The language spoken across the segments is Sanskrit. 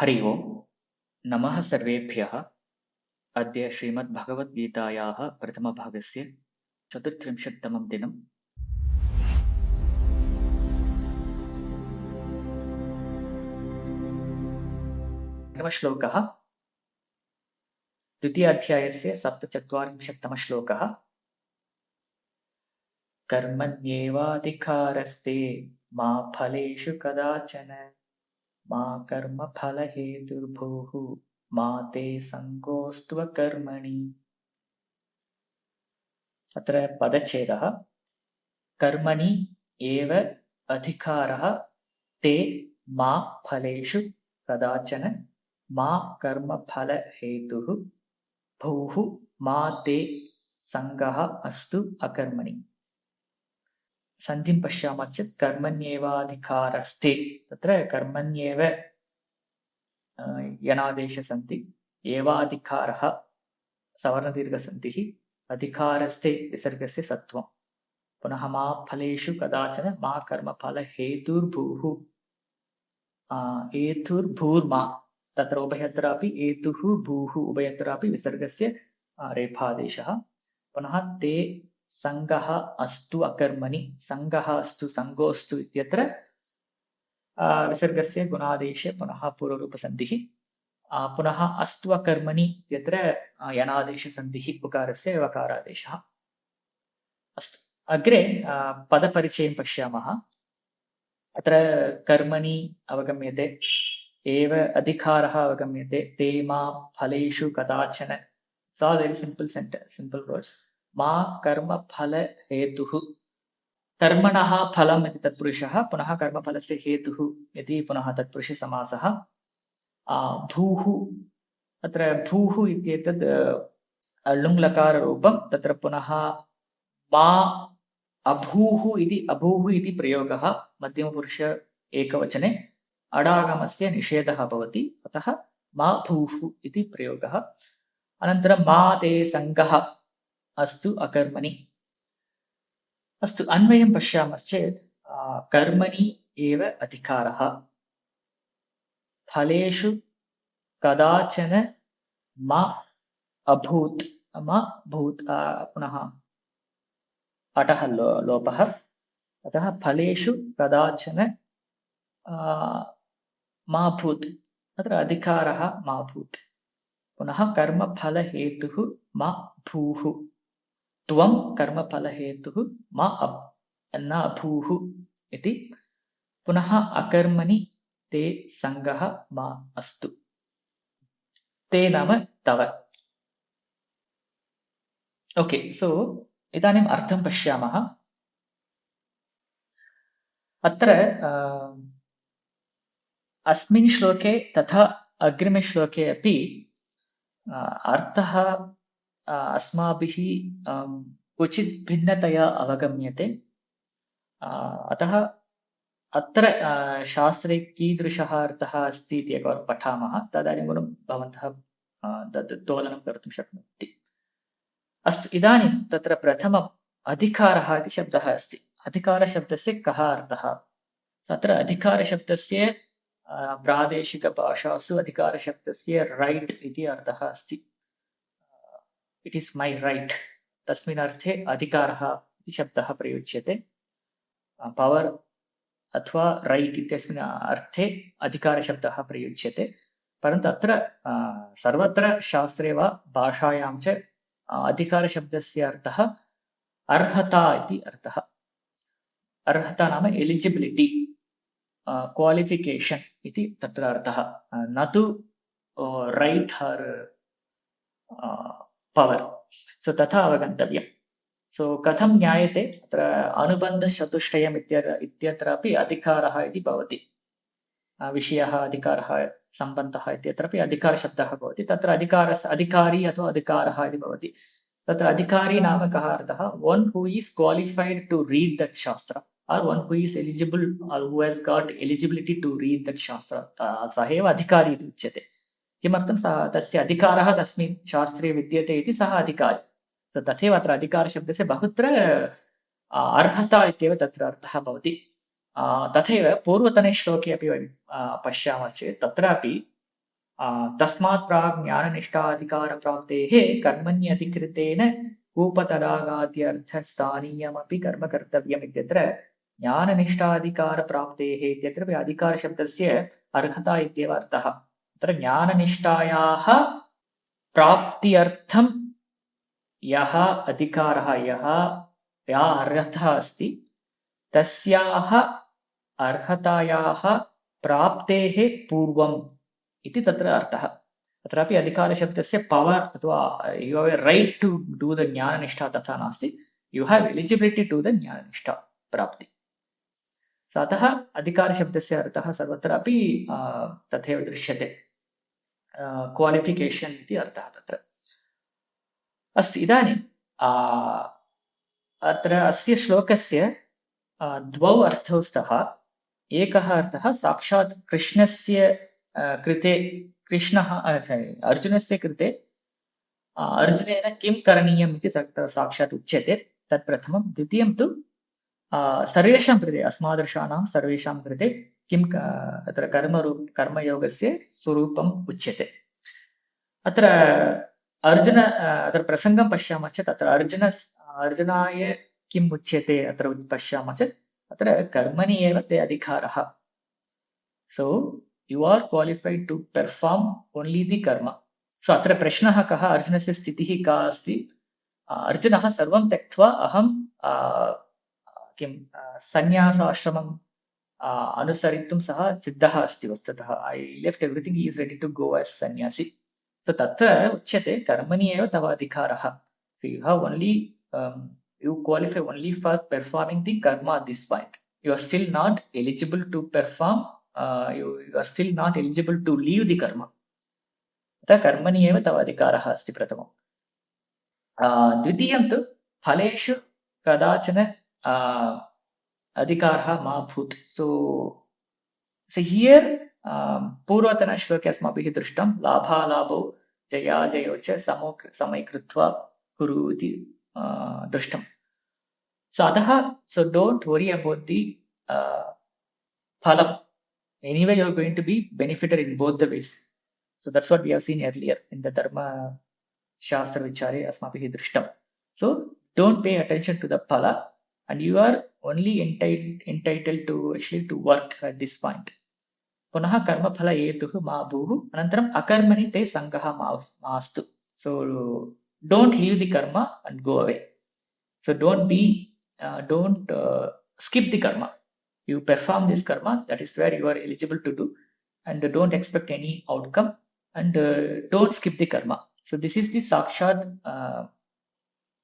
हरि ओम्। नमः सर्वेभ्यः। अद्य श्रीमद्भगवद्गीतायाः प्रथमभागस्य 34तमं दिनम्। प्रथमश्लोकः द्वितीयाध्यायस्य 47तमः श्लोकः। कर्मण्येवाधिकारस्ते मा फलेषु कदाचन मा कर्मफलहेतुर्भूः मा ते सङ्गोऽस्त्वकर्मणि। अत्र पदच्छेदः। कर्मणि एव अधिकारः ते मा फलेषु कदाचन मा कर्मफलहेतुः भूः मा ते सङ्गः अस्तु अकर्मणि। सन्धिं पश्यामः चेत् कर्मण्येवाधिकारस्ते, तत्र कर्मण्येव यणादेशसन्धि, एवाधिकारः सवर्णदीर्घसन्धिः, अधिकारस्ते विसर्गस्य सत्वं। पुनः मा फलेषु कदाचन मा कर्मफलहेतुर्भूः, एतुर्भूर्मा, तत्र उभयत्रापि एतुः भूः उभयत्रापि विसर्गस्य रेफादेशः। पुनः ते सङ्गः अस्तु अकर्मणि, सङ्गः अस्तु सङ्गोऽस्तु इत्यत्र विसर्गस्य गुणादेशे पुनः पूर्वरूपसन्धिः। पुनः अस्तु अकर्मणि इत्यत्र यणादेशसन्धिः उकारस्य वकारादेशः। अस्तु, अग्रे पदपरिचयं पश्यामः। अत्र कर्मणि अवगम्यते, एव अधिकारः अवगम्यते, ते मा फलेषु कदाचन। It's all very simple words. मा कर्मफलहेतुः, कर्मणः फलम् इति तत्पुरुषः, पुनः कर्मफलस्य हेतुः इति पुनः तत्पुरुषसमासः। भूः, अत्र भूः इत्येतत् लुङ्लकाररूपं, तत्र पुनः मा अभूः इति प्रयोगः मध्यमपुरुष एकवचने अडागमस्य निषेधः भवति, अतः मा भूः इति प्रयोगः। अनन्तरं मा ते सङ्गः अस्तु अकर्मणि। अस्तु, अन्वयं पश्यामश्चेत् कर्मणि एव अधिकारः, फलेषु कदाचन मा अभूत्, मा भूत्, पुनः अटः लोपः, अतः फलेषु कदाचन मा भूत्, अत्र अधिकारः मा भूत्। पुनः कर्मफलहेतुः मा भूः, त्वं कर्मफलहेतुः मा न भूः इति। पुनः अकर्मणि ते सङ्गः मा अस्तु, ते नाम तव। ओके, सो इदानीम् अर्थं पश्यामः। अत्र अस्मिन् श्लोके तथा अग्रिमे श्लोके अपि अर्थः अस्माभिः क्वचित् भिन्नतया अवगम्यते। अतः अत्र शास्त्रे कीदृशः अर्थः अस्ति इति एकवारं पठामः, तदनुगुणं भवन्तः तत् तोलनं कर्तुं शक्नुवन्ति। अस्तु, इदानीं तत्र प्रथमम् अधिकारः इति शब्दः अस्ति। अधिकारशब्दस्य कः अर्थः? तत्र अधिकारशब्दस्य प्रादेशिकभाषासु अधिकारशब्दस्य रैट् इति अर्थः अस्ति। इट् इस् मै रैट्, तस्मिन् अर्थे अधिकारः इति शब्दः प्रयुज्यते। पवर् अथवा रैट् इत्यस्मिन् अर्थे अधिकारशब्दः प्रयुज्यते। परन्तु अत्र सर्वत्र शास्त्रे वा भाषायां च अधिकारशब्दस्य अर्थः अर्हता इति अर्थः। अर्हता नाम एलिजिबिलिटी, क्वालिफिकेशन् इति तत्र अर्थः, न तु रैट् आर् पवर्। सो तथा अवगन्तव्यम्। सो कथं ज्ञायते? अत्र अनुबन्धचतुष्टयम् इत्यत्रापि अधिकारः इति भवति। विषयः अधिकारः, सम्बन्धः इत्यत्रापि अधिकारशब्दः भवति। तत्र अधिकारी अथवा अधिकारः इति भवति। तत्र अधिकारी नाम कः अर्थः? one who is qualified to read that shastra, or one who is eligible or who has got eligibility to read that shastra, सः एव अधिकारी इति उच्यते। किमर्थं? सः, तस्य अधिकारः तस्मिन् शास्त्रे विद्यते इति सः अधिकारी। सो तथैव अत्र अधिकारशब्दस्य बहुत्र अर्हता इत्येव तत्र अर्थः भवति। तथैव पूर्वतने श्लोके अपि वयं पश्यामश्चेत् तत्रापि तस्मात् प्राग् ज्ञाननिष्ठाधिकारप्राप्तेः कर्मण्यधिकृतेन कूपतडागाद्यर्थस्थानीयमपि कर्म कर्तव्यम् इत्यत्र ज्ञाननिष्ठाधिकारप्राप्तेः इत्यत्र अधिकारशब्दस्य अर्हता इत्येव अर्थः। अत्र ज्ञाननिष्ठायाः प्राप्त्यर्थं यः अधिकारः या अर्हता अस्ति तस्याः अर्हतायाः प्राप्तेः पूर्वम् इति तत्र अर्थः। अत्रापि अधिकारशब्दस्य पवर् अथवा you have a right to do the ज्ञाननिष्ठा तथा नास्ति, you have eligibility to the ज्ञाननिष्ठा प्राप्ति। अतः अधिकारशब्दस्य अर्थः सर्वत्रापि तथैव दृश्यते, क्वालिफिकेशन् इति अर्थः तत्र। अस्तु, इदानीम् अत्र अस्य श्लोकस्य द्वौ अर्थौ स्तः। एकः अर्थः साक्षात् कृष्णस्य कृते अर्जुनस्य कृते अर्जुनेन किं करणीयम् इति तत्र साक्षात् उच्यते, तत् प्रथमं। द्वितीयं तु सर्वेषां कृते, अस्मादृशानां सर्वेषां कृते किं अत्र कर्मयोगस्य स्वरूपम् उच्यते। अत्र अत्र प्रसङ्गं पश्यामः चेत् अत्र अर्जुनाय किम् उच्यते अत्र पश्यामः चेत् अत्र कर्मणि एव ते अधिकारः। सो you are qualified to perform only the karma. So अत्र प्रश्नः कः, अर्जुनस्य स्थितिः का अस्ति? अर्जुनः सर्वं त्यक्त्वा अहं किं सन्यासाश्रमम् अनुसरितुं सः सिद्धः अस्ति वस्तुतः। I left everything, he is ready to go as sannyasi. So तत्र उच्यते कर्मणि एव तव अधिकारः. So you have only you qualify only for performing the karma at this point. You are still not eligible to perform. You are still not eligible to leave the karma. अतः कर्मणि एव तव अधिकारः अस्ति प्रथमम्। द्वितीयं तु फलेषु कदाचन अधिकारः मा भूत्। So here पूर्वतनश्लोके अस्माभिः दृष्टं लाभालाभौ जयाजयौ च समैकृत्वा कुरु इति दृष्टम्। So अतः don't worry about the phalam. Anyway, you are going to be benefited in both the ways. So that's what we have seen earlier in the Dharma Shastra Vichare Asmabhihi Drishtam. So don't pay attention to the phala, and you are only entitled to actually to work at this point. Punaha karma phala etuhu ma bhuhu anantaram akarmani te sangaha maastu. So don't leave the karma and go away. So don't skip the karma. You perform this karma, that is where you are eligible to do, and don't expect any outcome, and don't skip the karma. So this is the sakshat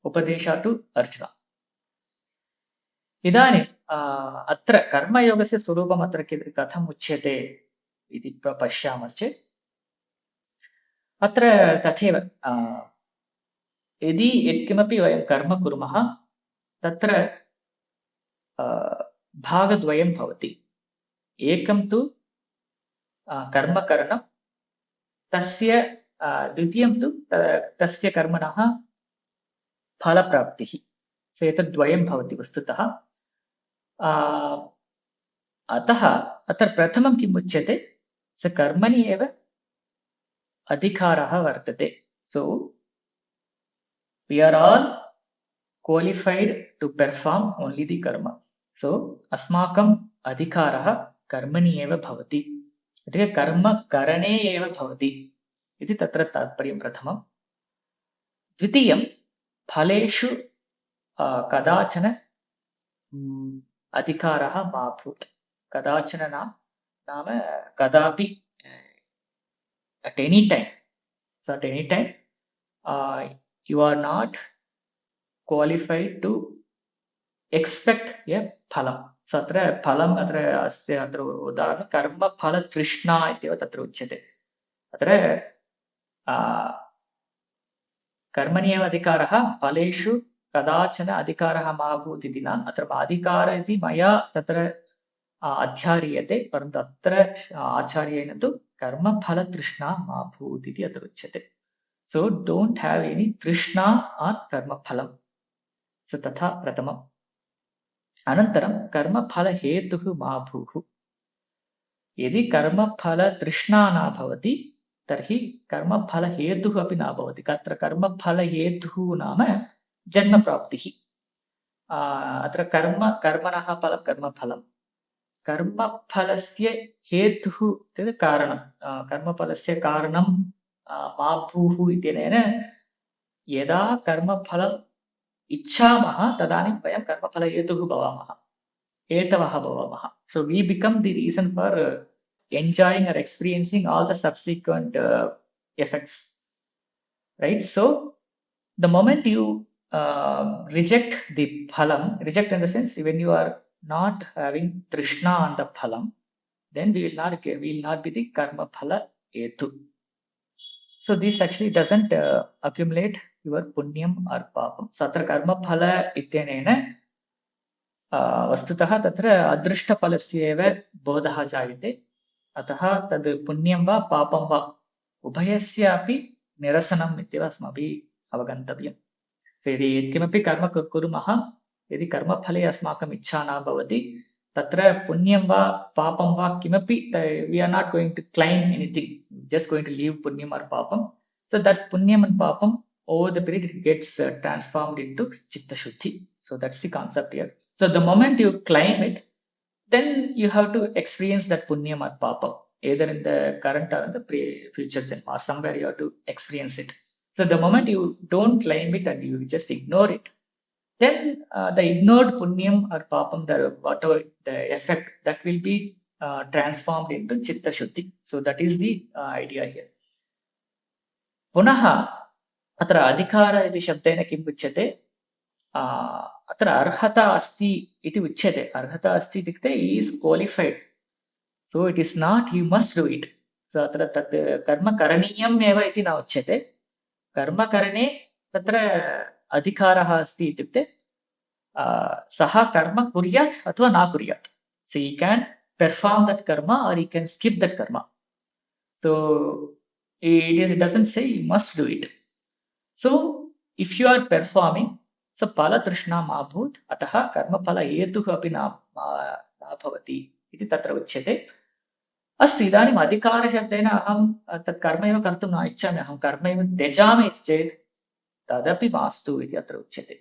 upadesha to Arjuna. Idanim atra कर्मयोगस्य स्वरूपम् अत्र कथम् उच्यते इति पश्यामश्चेत् अत्र तथैव यदि यत्किमपि वयं कर्म कुर्मः तत्र भागद्वयं भवति। एकं तु कर्मकरणं, तस्य द्वितीयं तु तस्य कर्मणः फलप्राप्तिः। सो एतद्द्वयं भवति वस्तुतः। अतः अत्र प्रथमं किम् उच्यते, स कर्मणि एव अधिकारः वर्तते। सो we are all qualified to perform only the karma. So अस्माकम् अधिकारः कर्मणि एव भवति, इत्युक्ते कर्म करणे एव भवति इति तत्र तात्पर्यं प्रथमम्। द्वितीयं फलेषु कदाचन अधिकारः मा भूत्। कदाचन नाम कदापि, at any time. So at any time you are not qualified to expect a phalam. So अत्र फलम् अत्र अस्य अत्र उदाहरणं कर्मफलतृष्णा इत्येव तत्र उच्यते। अत्र कर्मणि एव अधिकारः, फलेषु कदाचन अधिकारः मा भूत् इति न। अत्र अधिकार इति मया तत्र अध्यार्यते, परन्तु अत्र आचार्येण तु कर्मफलतृष्णा मा भूत् इति अत्र उच्यते। So don't have any trishna on कर्मफलम्। So तथा प्रथमम्। अनन्तरं कर्मफलहेतुः मा भूः। यदि कर्मफलतृष्णा न भवति तर्हि कर्मफलहेतुः अपि न भवति. अत्र कर्मफलहेतुः नाम जन्मप्राप्तिः. अत्र कर्मणः फलं कर्मफलं. कर्मफलस्य हेतुः इत्युक्ते कारणं. कर्मफलस्य कारणं मा भूः इत्यनेन यदा कर्मफलम् इच्छामः तदानीं वयं कर्मफलहेतुः भवामः, हेतवः भवामः. So we become the reason for enjoying or experiencing all the subsequent effects, right? So the moment you reject the phalam, reject in the sense when you are not having trishna on the phalam, then we will not be the karma phala hetu. So this actually doesn't accumulate your punyam or papam. So atra karma phala ityanena वस्तुतः तत्र अदृष्टफलस्य एव बोधः जायते. अतः तद् पुण्यं वा पापं वा उभयस्यापि निरसनम् इत्येव अस्माभिः अवगन्तव्यम्. यदि यत्किमपि कर्म कुर्मः, यदि कर्मफले अस्माकम् इच्छा न भवति, तत्र पुण्यं वा पापं वा किमपि we are not going to claim anything, just going to leave punyam or papam. So that punyam and papam over the period it gets transformed into chitta shuddhi. So that's the concept here. So the moment you claim it, then you have to experience that punyam or papam either in the current or in the future janma, or somewhere you have to experience it. So the moment you don't claim it and you just ignore it, then the ignored punyam or papam, whatever the effect, that will be transformed into chitta shuddhi. So that is the idea here. पुनः अत्र अधिकार इति शब्देन किम् उच्यते? अत्र अर्हता अस्ति इति उच्यते. अर्हता अस्ति इत्युक्ते is qualified. So it is not you must do it. So अत्र तत् कर्म करणीयम् एव इति न उच्यते. कर्मकरणे तत्र अधिकारः अस्ति इत्युक्ते सः कर्म कुर्यात् अथवा न कुर्यात्. So he can perform that karma or he can skip that karma. So it doesn't say you must do it. So if you are performing, so phala trishna ma bhut, atah karma phala hetuh api na bhavati iti tatra uchyate. अस्तु, इदानीम् अधिकारशब्देन अहं तत् कर्म एव कर्तुं न इच्छामि, अहं कर्म एव त्यजामि इति चेत् तदपि मास्तु इति अत्र उच्यते.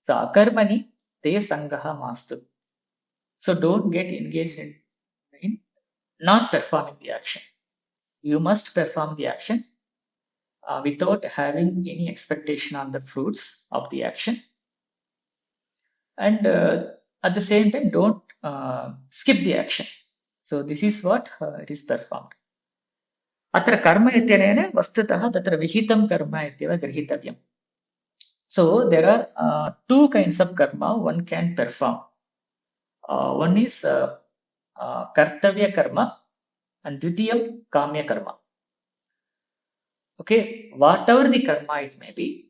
सो अकर्मणि ते सङ्गः मास्तु. So don't get engaged in not performing the action. You must perform the action without having any expectation on the fruits of the action. And at the same time, don't skip the action. So this is what it is performed. अत्र कर्म इत्यनेन वस्तुतः तत्र विहितं कर्म इत्येव गृहीतव्यम्. So there are two kinds of karma one can perform. One is kartavya karma and dvitiyam kamya karma. Okay, whatever the karma it may be,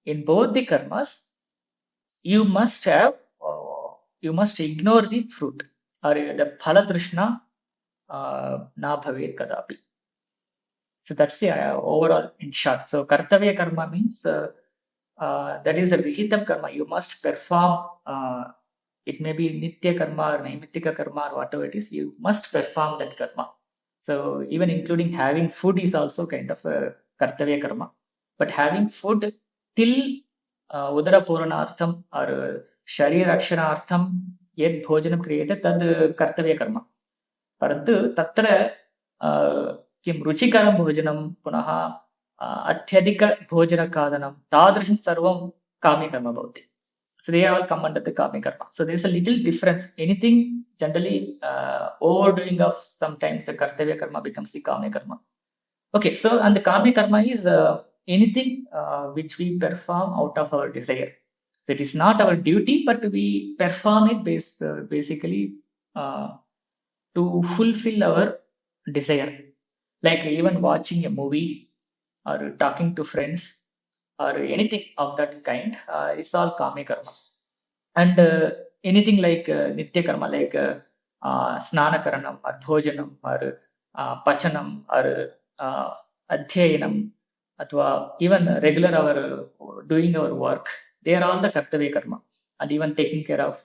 in both the karmas, you must ignore the fruit or the phala trishna na bhavet kadapi. So that's the overall in short. So kartavya karma means that is a vihitam karma. You must perform. It may be nitya karma or naimittika karma or whatever it is. You must perform that karma. So even including having food is also kind of a kartavya karma. But having food till udara puranartham or sharir akshanartham yed bhojanam kriyate tad kartavya karma. Parantu tatra किं रुचिकरं भोजनं पुनः अत्यधिक भोजनखादनं तादृशं सर्वं काम्यकर्म भवति. So they all come under the kamya karma. So there is a little difference. Anything generally overdoing of sometimes the kartavya karma becomes the kamya karma. Okay, so and the kamya karma is anything which we perform out of our desire. So it is not our duty, but we perform it basically to fulfill our desire. Like even watching a movie or talking to friends or anything of that kind is all kamya karma. And anything like nitya karma, like snana karanam or bhojanam or pachanam or adhyayanam, athwa even regular our doing our work, they are all the kartavya karma. And even taking care of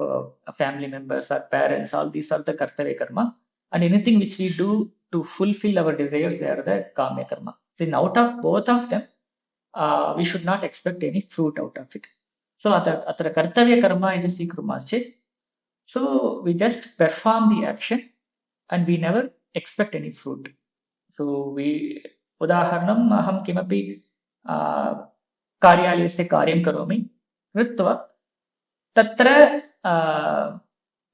family members or parents, all these are the kartavya karma. And anything which we do to fulfill our desires, they are the Kamya Karma. So in out of both of them, we should not expect any fruit out of it. So atra Kartavya Karma is the Sikrumache. So we just perform the action and we never expect any fruit. So we उदाहरणम् अहं किमपि कार्यालयस्य कार्यं करोमि कृत्वा तत्र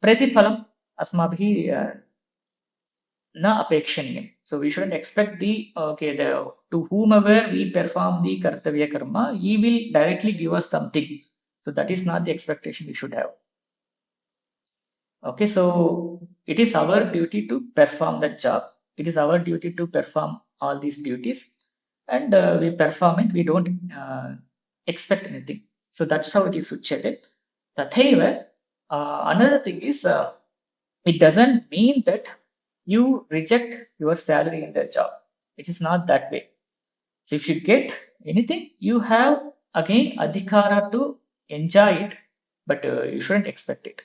प्रतिफलम् अस्माभिः न अपेक्षणीयम्. So we shouldn't expect to whomever we perform the kartavya karma, he will directly give us something. So that is not the expectation we should have. Okay, so it is our duty to perform that job. It is our duty to perform all these duties, and we perform it. We don't expect anything. So that's how it is uchyate. Tathaiva, another thing is, it doesn't mean that you reject your salary in that job. It is not that way. So if you get anything, you have again adhikara to enjoy it, but you shouldn't expect it.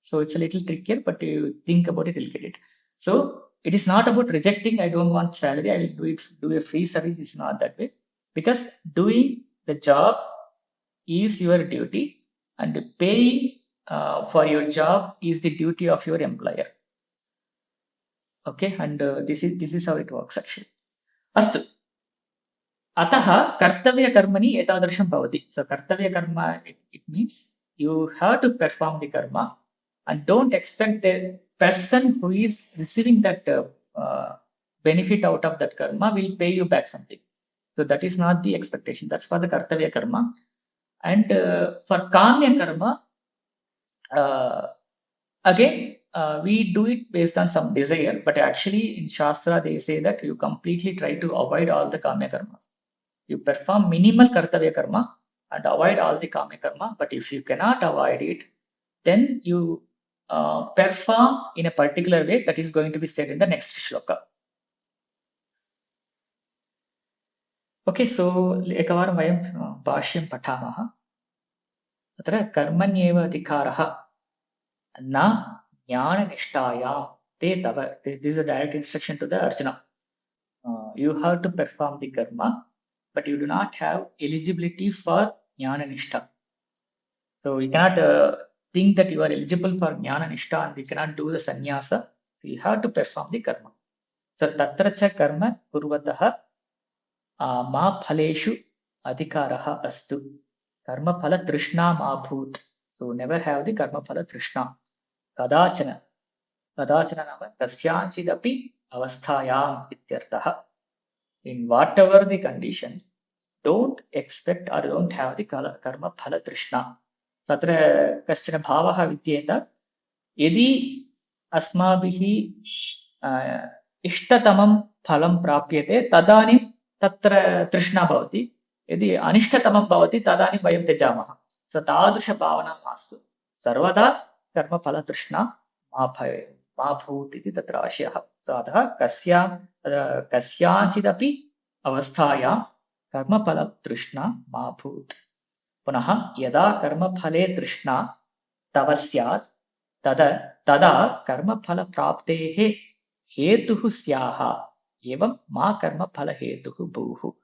So it's a little trickier, but you think about it, you'll get it. So it is not about rejecting, I don't want salary, I will do a free service. It's not that way. Because doing the job is your duty, and paying for your job is the duty of your employer. Okay, and this is how it works actually. Astu. Atah kartavya karmani etadrisham bhavati. So kartavya karma, it means you have to perform the karma and don't expect the person who is receiving that benefit out of that karma will pay you back something. So that is not the expectation. That's for the kartavya karma. And for kamya karma, again, we do it based on some desire, but actually in Shastra they say that you completely try to avoid all the kamya karmas. You perform minimal kartavya karma and avoid all the kamya karma, but if you cannot avoid it, then you perform in a particular way that is going to be said in the next shloka. Okay, so ekavaram vayam bhashyam patamaha. Atra karmanyeva adhikaraha na jnana nishtayam te tava. This is a direct instruction to the Arjuna. You have to perform the karma, but you do not have eligibility for jnana nishtha. So you cannot think that you are eligible for jnana nishtha and you cannot do the sannyasa. So you have to perform the karma. So tatracha karma kurvataha ma phaleshu adhikaraha astu. Karma phala trishna ma bhoot. So never have the karma phala trishna. Kadachana. Kadachana nama kasyanchidapi avasthayam ityartaha. In whatever the condition, don't expect or don't have the karma phala trishna. Satra kashchana bhavaha vidyeta. Yadi asmabihi ishtatamam phalam prapyate tadanim tatra trishna bhavati. Yadi anishtatamam bhavati tadanim vayam tejamaha. So tadrisha bhavana mastu. Sarvada karma phala trishna ma bhoot iti tatra ashyaha. So atah kasyanchidapi avasthayam karma phala trishna ma bhoot. Punaha yada karma phale trishna tavasyat tada karma phala praptehe hetuhu syaha evam ma karma phala hetuhu bhuhu.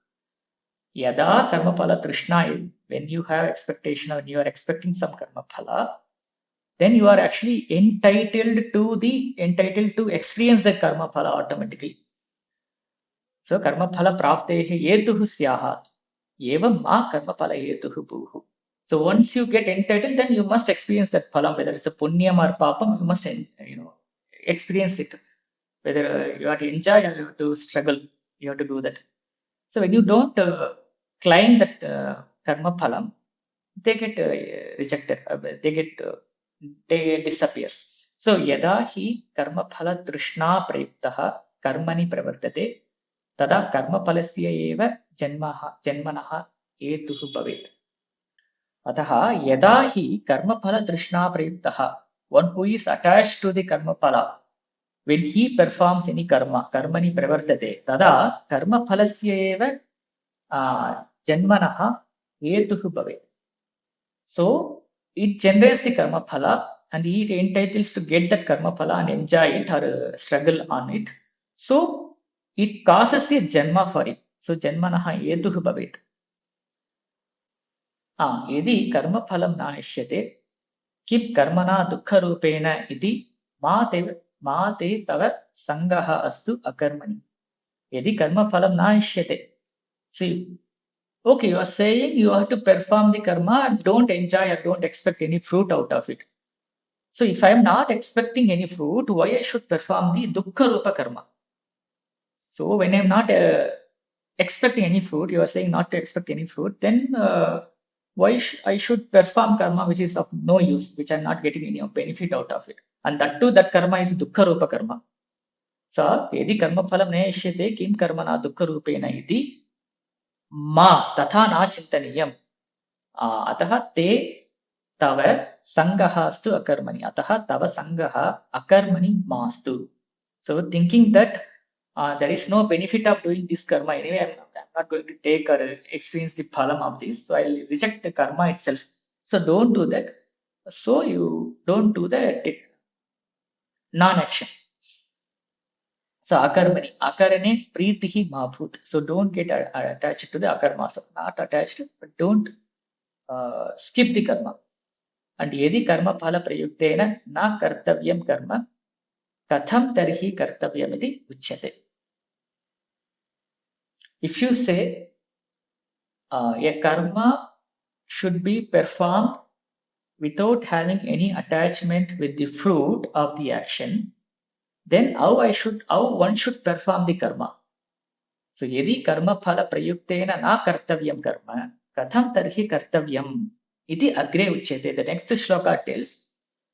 Yada karma phala trishna, when you have expectation or you are expecting some karma phala, then you are actually entitled to experience that karma phala automatically. So karma phala praptehe hetuhu syaha evam ma karma phala hetuhu bhuhu. So once you get entitled, then you must experience that phalam, whether it's a punyam or papam, you must experience it. Whether you have to enjoy or you have to struggle, you have to do that. So when you don't claim that karma phalam, they get rejected. They disappears. So yada hi karma phala trishna prayuktaha karmani pravartate tada karma phalasya eva janmanaha hetuhu bhavet. Ataha yada hi karma phala trishna prayuktaha, one who is attached to the karma phala, when he performs any karma, karmani pravartate tada karma phalasya eva janmanaha hetuhu bhavet. So it generates the karma phala and he entitles to get that karma phala and enjoy it or struggle on it. So it causes a janma for him. So janmanah hetuh bhavet. यदि कर्मफलं न इष्यते किं कर्मणा दुःखरूपेण इति मा ते तव सङ्गः अस्तु अकर्मणि. यदि कर्मफलं न इष्यते. See, okay, you are saying you have to perform the karma and don't enjoy or don't expect any fruit out of it. So if I am not expecting any fruit, why I should perform the dukkha rupa karma? So when I am not expecting any fruit, you are saying not to expect any fruit, then why I should perform karma which is of no use, which I am not getting any benefit out of it. And that too, that karma is dukkha rupa karma. So यदि कर्मफलं न इष्यते किं कर्मणा दुःखरूपेण इति मा तथा न चिन्तनीयम्. अतः ते तव सङ्गः अस्तु अकर्मणि. अतः तव सङ्गः अकर्मणि मास्तु. So thinking that there is no benefit of doing this karma anyway, I'm not going to take or experience the phalam of this, so I'll reject the karma itself. So don't do that. So you don't do the non-action. So akarmani, akarane pritihi mabhut. So don't get attached to the akarma. So not attached, but don't skip the karma. And yedi karma phala prayuktena na kartavyam karma katham tarhi kartavyam iti uchyate. If you say a karma should be performed without having any attachment with the fruit of the action, then how one should perform the karma. So yadi karma phala prayuktena na kartavyam karma katham tarhi kartavyam iti agre uchyate. The next shloka tells.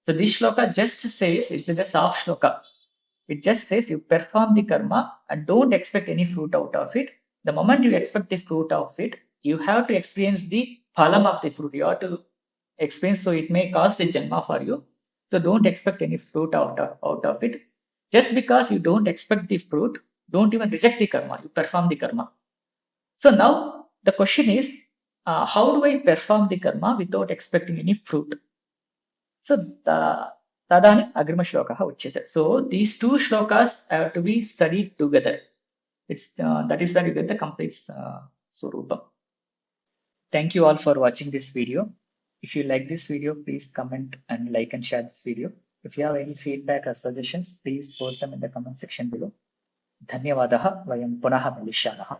So this shloka just says, it's just half shloka. It just says you perform the karma and don't expect any fruit out of it. The moment you expect the fruit of it, you have to experience the phalam of the fruit. You have to experience, so it may cause a janma for you. So don't expect any fruit out of it. Just because you don't expect the fruit, don't even reject the karma. You perform the karma. So now the question is, how do I perform the karma without expecting any fruit? So Tadani Agrima Shlokaha Uchyate. So these two shlokas have to be studied together. It's that is that you get the complete Swarupa. Thank you all for watching this video. If you like this video, please comment and like and share this video. If you have any feedback or suggestions, please post them in the comment section below. धन्यवादः. वयं पुनः मिलिष्यामः.